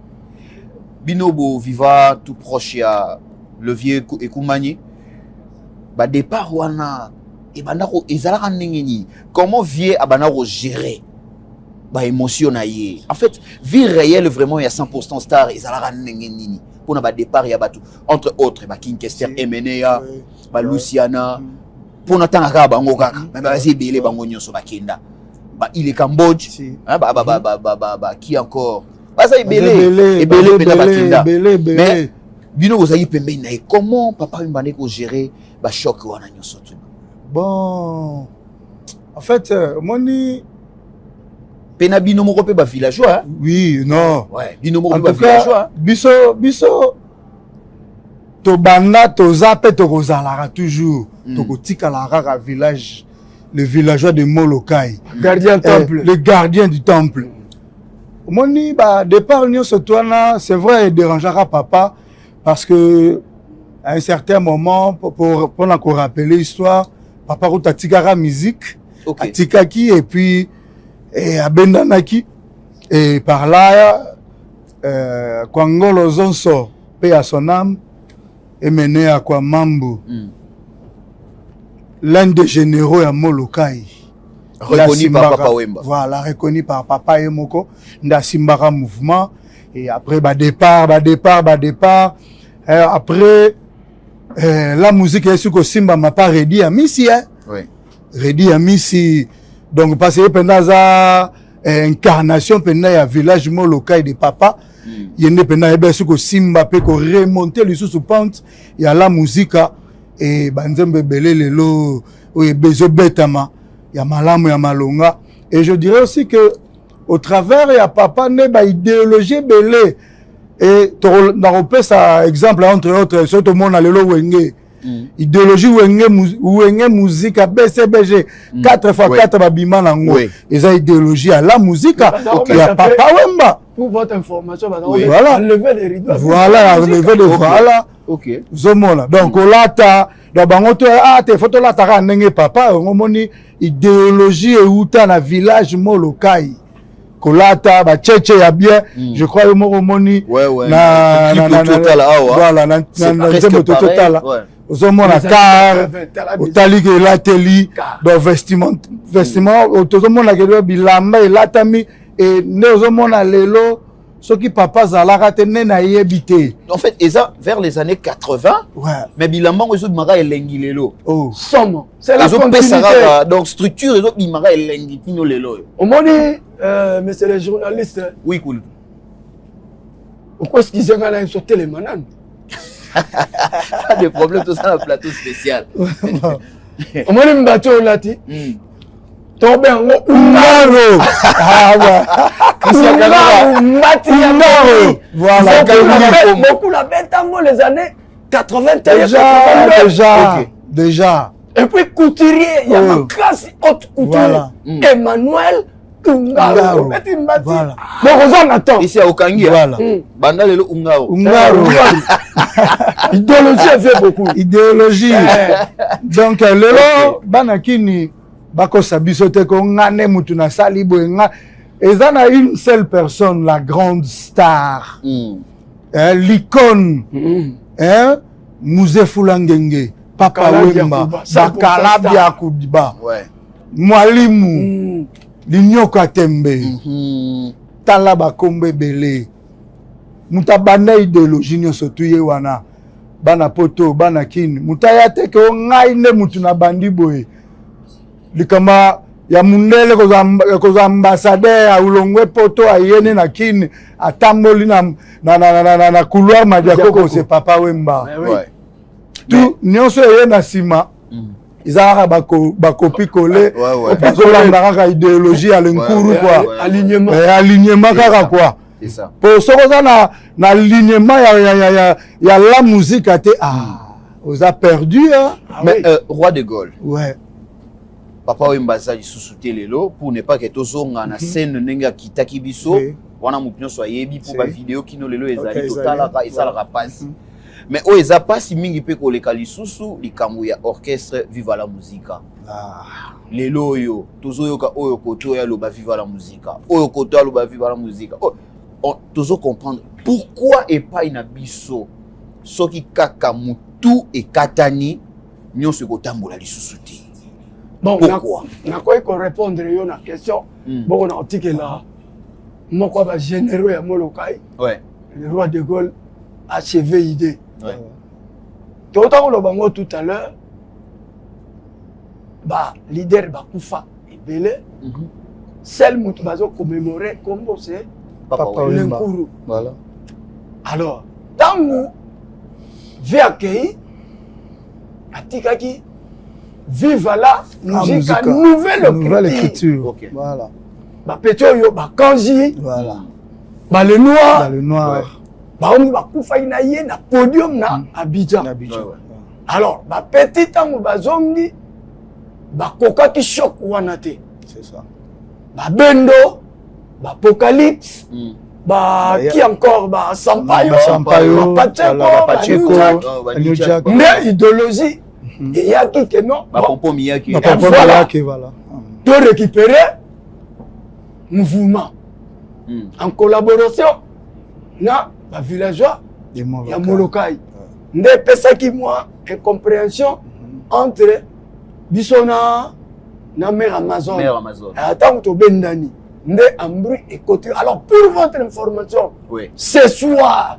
Binobo viva tout proche à le vieux Ekoumani. Bah, départ wana et bandako ezalaka ndengeni. Comment vieux abanako gérer? Bah, émotion naïe. En fait, vie réelle vraiment il y a 100% star ezalaka ndengeni. Pour na départ ya batu entre autres ba King Kester Emenea, ba Luciana. Pour na tanga bango kaka. Mais ba zibele bango nyonso bakenda. Bah, il est Cambodge. Hein, qui encore? Bah, ça est belé. Mais bino ozali pembeni na ye comment papa Wemba ndeko gérer ba choc wana nyonso tu bon en fait moni pena bino moko pe ba villageois oui non ouais bino moko en pe ba tout cas villageois biso to banda to zape to kozalaka toujours to kotikala kaka village le villageois de Molokai gardien temple le gardien du temple moni ba départ nyonso twana c'est vrai dérangeara papa parce que à un certain moment pour na ko rappeler histoire papa ko tatikara musique atikaki et puis abendanaki et par là Kwangolo Zonso paix à son âme est mené à Kwamambu l'un des généraux à Molokai reconnu par papa Wemba voilà reconnu par papa Yemoko nda simbara mouvement et après départ après la musique est sur que simba m'a pas ready à Missi oui ready à Missi donc parce que pendant ça incarnation pendant ya village Molokai de papa yende pendant ebe sur que simba peut remonter le sous pente il y a la musique et banzembe belé lelo ou bezo betama ya malamu ya malonga et je dirais aussi que au travers ya papa ne ba idéologie belé et dans ça exemple entre autres surtout tout monde lelo wenge idéologie wenge musique à BCBG 4x4 babima nango eza idéologie à la musique ya papa Wemba pour votre information voilà enlever les rideaux voilà enlever les voilà OK zomona donc olata da bango to te photo la taka ndenge papa ngomoni idéologie euta na village Molokai kolata ba cheche ya bien je crois le moko moni na voilà na total ozomona car otali ke lateli do vestiment otozomona ke bilamba elatami et ne ozomona lelo soki papa zalaka te ne na yebité en fait eza vers les années 80 mais bilamba ngo maka elengi lelo somme c'est la continuité donc structure ezo bimaka elengi tino lelo omoni monsieur le journaliste oui cool pourquoi est-ce qu'ils ont un sauté les mananes pas de problème tout ça un plateau spécial omoni mbato lati tobe ngo ungaro voilà beaucoup la bête en les années 80 déjà et puis couturier il y a ma classe haute couture Emmanuel Ungaro voilà bon attends ici à Okangi voilà banda lelo Ungaro idéologie fait beaucoup idéologie donc lelo banakini bakosa biso te ko ngane mutu na sali boyenga ezana une seule personne la grande star l'icône Mzee Fulangenge papa Wemba Bakalabia Kudiba mwalimu Linyoka Tembe tala bakombe belé mutabanda idéologie nyonso tuye wana bana poto bana kini mutaya te ko ngai ne mutu na bandi boye likama ya mundele ko ambassadeur ya ulongwe poto ayene na kini atamboli na couloir madiako c'est papa Wemba tout nyonso ye na sima izaka bakopi collé bazolanda kaka idéologie ya lenkuru quoi alignement kaka quoi c'est ça pour soko na alignement ya la musique ate vous a perdu mais roi de Gaulle ouais papa Wemba za lisusu te lelo pour ne pas que tozonga na scène nenga kitaki biso wana mupinyo so yebi pour ba vidéo kino lelo ezali totalaka esalaka passe mais o eza passe mingi pe ko leka lisusu likambo ya orchestre Viva la Musica lelo oyo tozoyoka oyo koto ya loba Viva la Musica oyo koto ya loba Viva la Musica tozo comprendre pourquoi et pas ina biso soki kaka mutu e katani nyonso kotambola lisusu te. Bon, pourquoi? Na quoi qu'on répondre à la question. Bon, on a dit que là, moi quoi va généreux à Molokai. Ouais. Le roi de Gaulle a achevé idée. Ouais. Tout autant le bango tout à l'heure, bah leader bah Koufa et Belé, celle qui va commémorer comme c'est Papa Wemba. Voilà. Alors, tant que vie accueilli atikaki viva la musique à nouvelle écriture. Okay. Voilà. Petit oyo bakanji voilà. Le noir baomi bakufaki na ye na podium na Abidjan. Alors petit tango bazongi bakokaki choc wana te. C'est ça. Bendo Apocalypse qui encore Sampaio Pacheco mais idéologie et y a qui que non voilà de récupérer mouvement en collaboration na villageois ya Molokai nde pesaki moi incompréhension entre bisona na mère Amazon attends to bendani nde ambri et côté. Alors pour votre information ce soir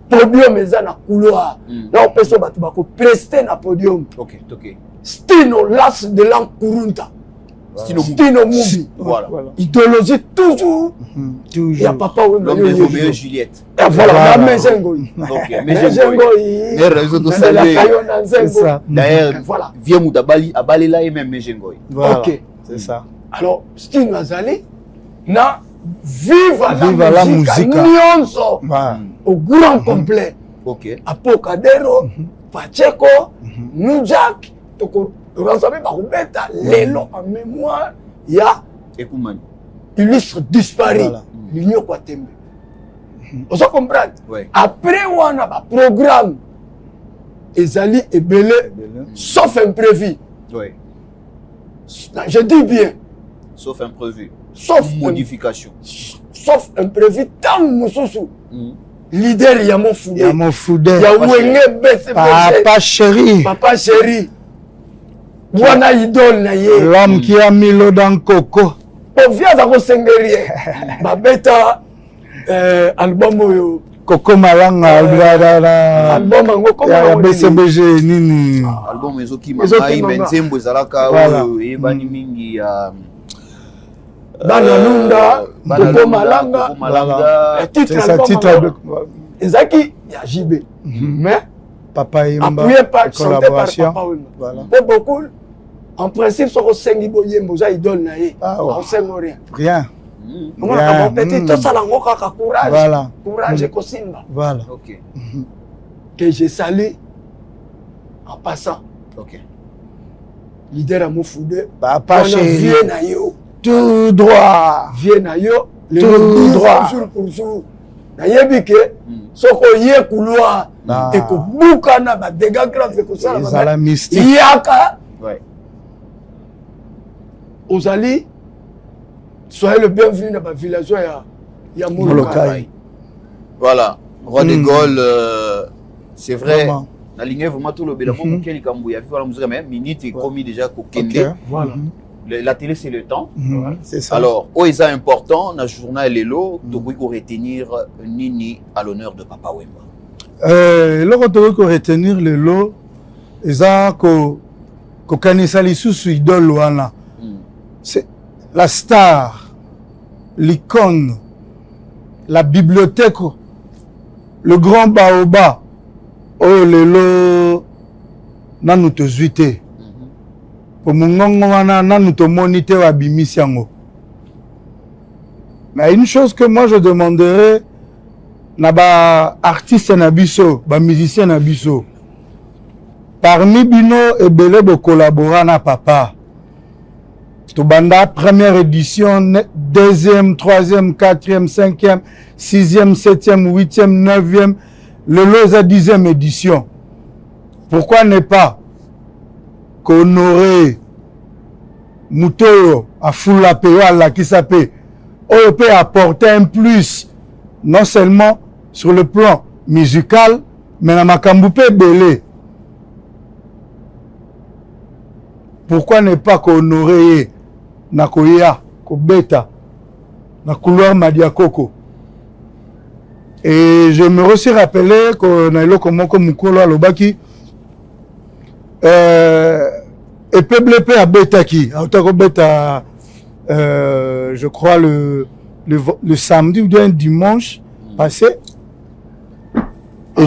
podium eza na couloir na peso batu bako prester na podium Stino Las de l'Ankurunta Stino Mubi voilà idéologie toujours il y a papa l'homme de Roméo et Juliette et voilà la Mezengo les réseaux de saluer d'ailleurs voilà vieux Moudabali Abalela et même Mezengo ok c'est ça. Alors Stino Azali na viva la musique nyonso au grand complet Apocadero Pacheco Nujak toko rasabe bakubeta lelo en mémoire ya Ekumani illustre disparu l'union Kwatembe. On se comprend après wana ba programme ezali ebele sauf imprévu. Je dis bien sauf imprévu. Sauf modification. Sauf imprévu tant mususu. Leader Yamo Foudé. Ya Wenge Bese Papa chéri. Papa chéri. Wana idole na ye. L'homme qui a mis l'eau dans coco. Ovia za ko sengerie. Babeta album yo Coco Malanga album ngo comme ya BCBG nini. Album ezoki mamai Benzembo zalaka oyo ebani mingi ya Bananunda, Coco Malanga, titre Ezaki ya JB. Mais Papa Yemba, appuyé par chanté par Papa Wemba. Pour beaucoup, en principe, ce que c'est Yembo, ça idole na ye. On sait rien. Rien. On a un petit tout ça la courage. Voilà. Courage et Kosimba. Voilà. OK. Que j'ai salé en passant. OK. Leader Amo Foudé. Papa chéri. Tout droit. Viens à yo, tout droit. Jour pour jour. Nayebi ke soko ye couloir et ko bukana ba dégâts graves ko ça la mystique. Yaka. Ozali soyez le bienvenu dans ma village ya Molokai. Voilà, Roi de Gaulle c'est vrai. Na ligne vraiment tout le bédamo mokeli kambuya voilà musique mais minute est commis déjà ko kende. Voilà. La télé, c'est le temps. C'est ça. Alors, c'est important, dans le journal Lelo, tu peux retenir Nini à l'honneur de Papa Wemba. Là, tu peux retenir Lelo, c'est la star, l'icône, la bibliothèque, le grand baoba. Oh, Lelo, n'a nous te zuité. Pour mon nous te moniter à Bimisiango. Mais une chose que moi je demanderais, naba artiste nabiso, ba musicien nabiso. Parmi bino et belé de collaborer na papa. To banda première édition, deuxième, troisième, quatrième, cinquième, sixième, septième, huitième, neuvième, le loza 10e édition. Pourquoi ne pas qu'honorer Moutoyo à Foula Péoala qui s'appelle on peut apporter un plus non seulement sur le plan musical mais na makambupe belé. Pourquoi ne pas qu'honorer Nakoya Kobeta na couloir Madiakoko. Et je me aussi rappelé qu'on a eu comme Mukolo à Lobaki et peuple à Betaki, Beta, je crois le samedi ou bien dimanche passé. Et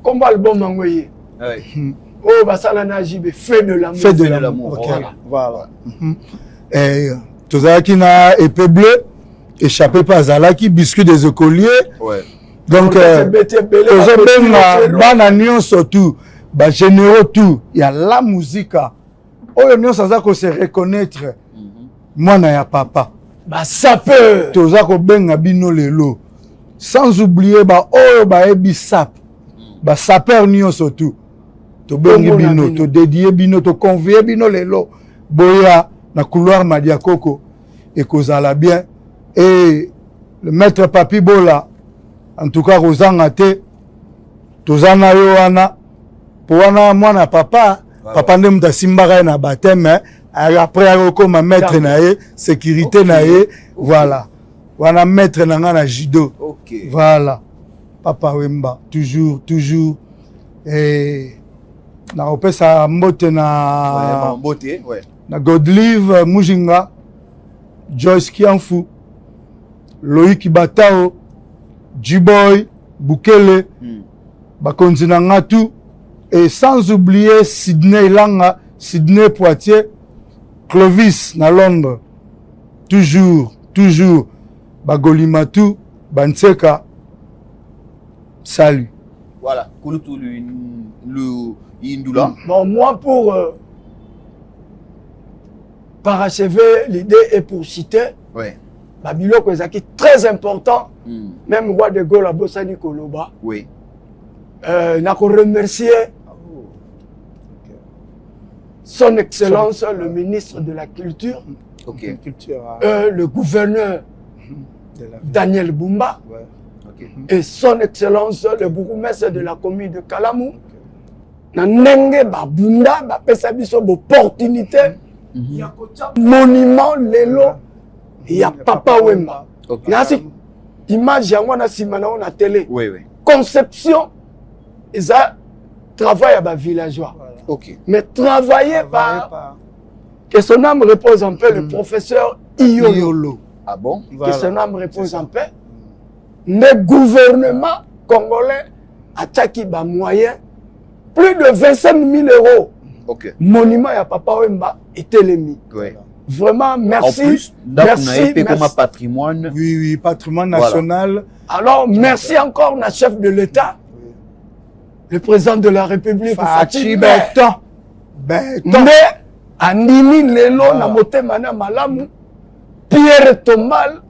Comme album Mangoye. Oh, basala na jibe, fait de l'amour. Fait de l'amour. Ok. Voilà. Et tozalaki na épée bleue, échappé par Zalaki, biscuit des écoliers. Ouais. Donc, tozobenga bana nyonso tout, ba généraux tout, il y a la musique. Oyo nyonso aza ko se reconnaître. Mwana ya papa. Ba sapeur. Toza ko benga bino lelo. Sans oublier ba oyo ba ebi sap. Ba sapeur nyonso tout. To bengi bino, to dédier bino, to convier bino lelo. Boya na couloir Madiakoko et kozala bien. Et le maître Papi Bola, en tout cas Rosanga te, tozana yo wana, po wana mwana papa, papa nde muta simbaka na baptême, après akokoma maître na ye, sécurité na ye, voilà. Wana maître na nga na judo. Voilà. Papa Wemba, toujours. Et na opesa mbote na mbote, ouais. Na Godlive Mujinga, Joyce Kianfu, Loïc Batao, Jiboy, Bukele, Bakonzi Nangatu, et sans oublier Sydney Langa, Sydney Poitiers, Clovis na Londres. Toujours. Bagolimatu, Banseka. Salut. Voilà. Kulutu le Indula. Bon, moi pour parachever l'idée et pour citer, ouais. Babilo Kozaki, très important, même roi de Gaulle à Bossani Koloba. Oui. N'a qu'à remercier son Excellence, le ministre de la Culture, le gouverneur Daniel Bumba, et son Excellence, le bourgmestre de la commune de Kalamou. Na ndenge babunda ba pesa biso opportunité monument lelo ya Papa Wemba. Nasi image yango na sima na na télé. Oui. Conception ça travail à ba villageois. Mais travailler par que son âme repose en paix le professeur Iolo. Ah bon? Que son âme repose en paix. Le gouvernement congolais a tchaki ba moyen plus de 25 000 euros. Monument à Papa Wemba était l'émis. Vraiment, merci. En plus, merci comme un patrimoine. Oui, patrimoine national. Voilà. Alors, merci encore na chef de l'État, le président de la République, Fachi Beton. Mais, Andini Lelo, na motema na malamu, Pierre Tomal,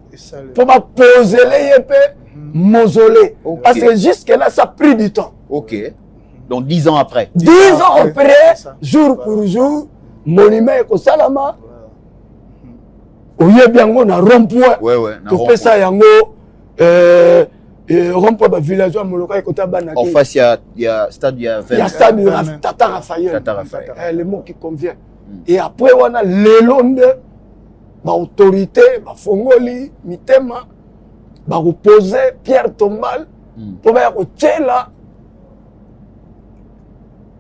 pour ma poser les épées, mausolée. Parce que jusque-là, ça a pris du temps. Donc 10 ans après. 10 ans après, jour pour jour, monument et Salama. Oye biango na rond-point. Ouais. fait ça yango rond-point villageois moloka et kota bana. En face il y a stade il y a stade Tata Raphaël. Le mot qui convient. Et après on a lelonde ba autorité ba fongoli mitema ba reposer Pierre Tombal pour ba ko tchela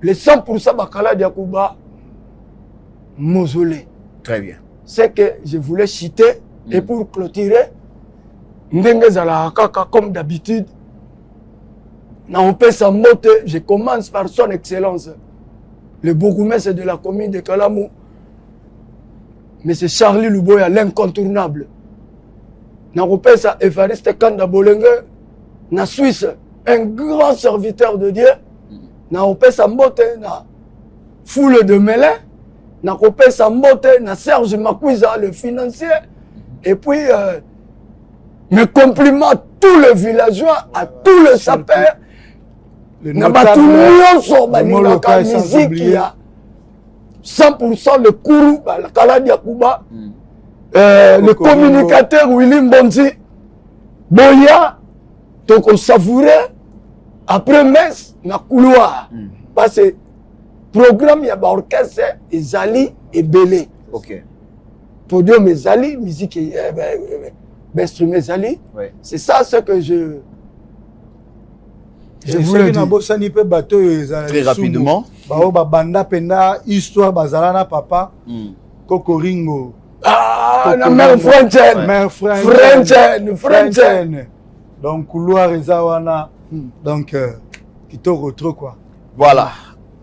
les 100% bakala diakuba mausolée. Très bien. C'est que je voulais citer et pour clôturer ndenge zala kaka comme d'habitude na on peut s'en moter, je commence par son excellence le bourgmestre de la commune de Kalamou monsieur Charlie Luboya l'incontournable na on peut ça Evariste Kanda Bolenge na Suisse un grand serviteur de Dieu na opé Sambote na foule de Mélin na opé Sambote na Serge Makouiza le financier et puis mes compliments à tous les villageois à tous les sapeurs na batu nyonso baningaka musique ya 100% le kourou la kaladi Kuba le communicateur Willy Mbonzi boya toko savourer après messe na couloir parce que programme ya ba orchestre ezali ebele podium ezali musique instrument ezali c'est ça ce que je voulais dire très rapidement ba banda penda histoire bazala na papa Kokoringo na mère French donc couloir ezawana donc Kitoko trop quoi. Voilà.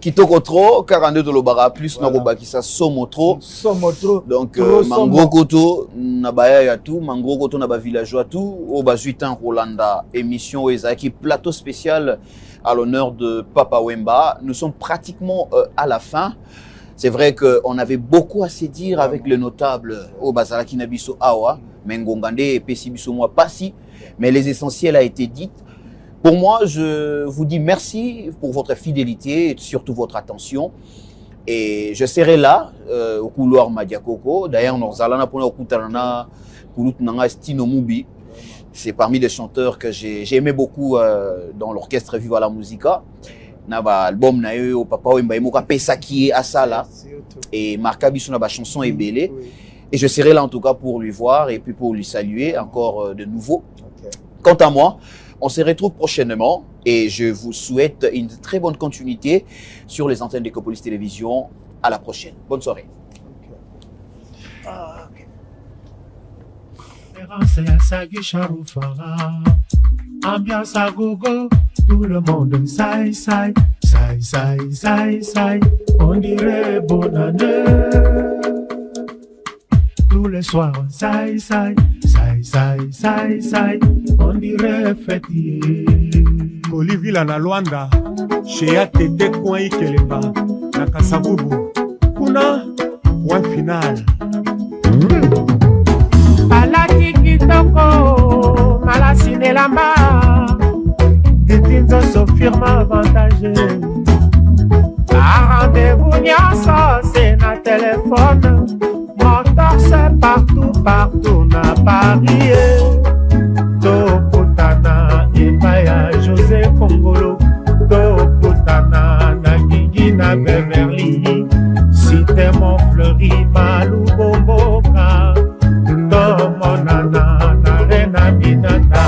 Kitoko trop, 42 de l'obara plus, na robakisa somo trop. Somo trop. Donc, Mangro Koto, na baya ya tout, Mangro Koto na ba villageois tout, au bas 8 ans Rolanda, émission Ezaki, plateau spécial à l'honneur de Papa Wemba. Nous sommes pratiquement à la fin. C'est vrai qu'on avait beaucoup à se dire avec le notable au Bazalaki Nabiso Awa, Mengongande et Pessibiso Moi Passi, mais les essentiels a été dit. Pour moi, je vous dis merci pour votre fidélité et surtout votre attention. Et je serai là au couloir Madiakoko. D'ailleurs, nous allons pour Kutarana, Kulutunanga Stino Mubi. C'est parmi les chanteurs que j'ai aimé beaucoup dans l'orchestre Viva la Musica. Naba album na yo Papa Wemba Emoka Pesaki Asala et Marka Biso na ba chanson est belle. Et je serai là en tout cas pour lui voir et puis pour lui saluer encore de nouveau. Quant à moi, on se retrouve prochainement et je vous souhaite une très bonne continuité sur les antennes d'Ecopolis Télévision. À la prochaine. Bonne soirée. Ambiance à gogo, tout le monde saï, saï, saï, saï, saï, saï. On dirait bonne année. Tous les soirs, saï, saï, saï, saï, saï, saï. On dirait fêtier. Olivia na Luanda, chez Atete Coin Kelemba, na Kasavubu. Kuna, point final. Alaki kitoko, malasine lamba. Ditinzo so firme avantagé. Rendez-vous nyonso, c'est na téléphone. Mon torse partout, partout na Paris. Toputana, Ipaya, José Kongolo. Toputana, na Gigi, na Beverly. Cité Montfleury, Malou Bomboka. Tomonana, na Rena Minata.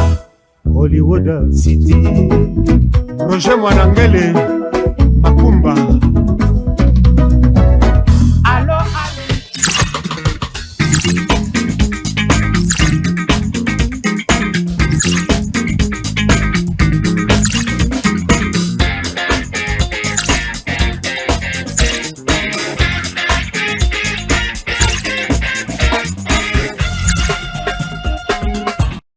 Hollywood City. Roger Mwanangele.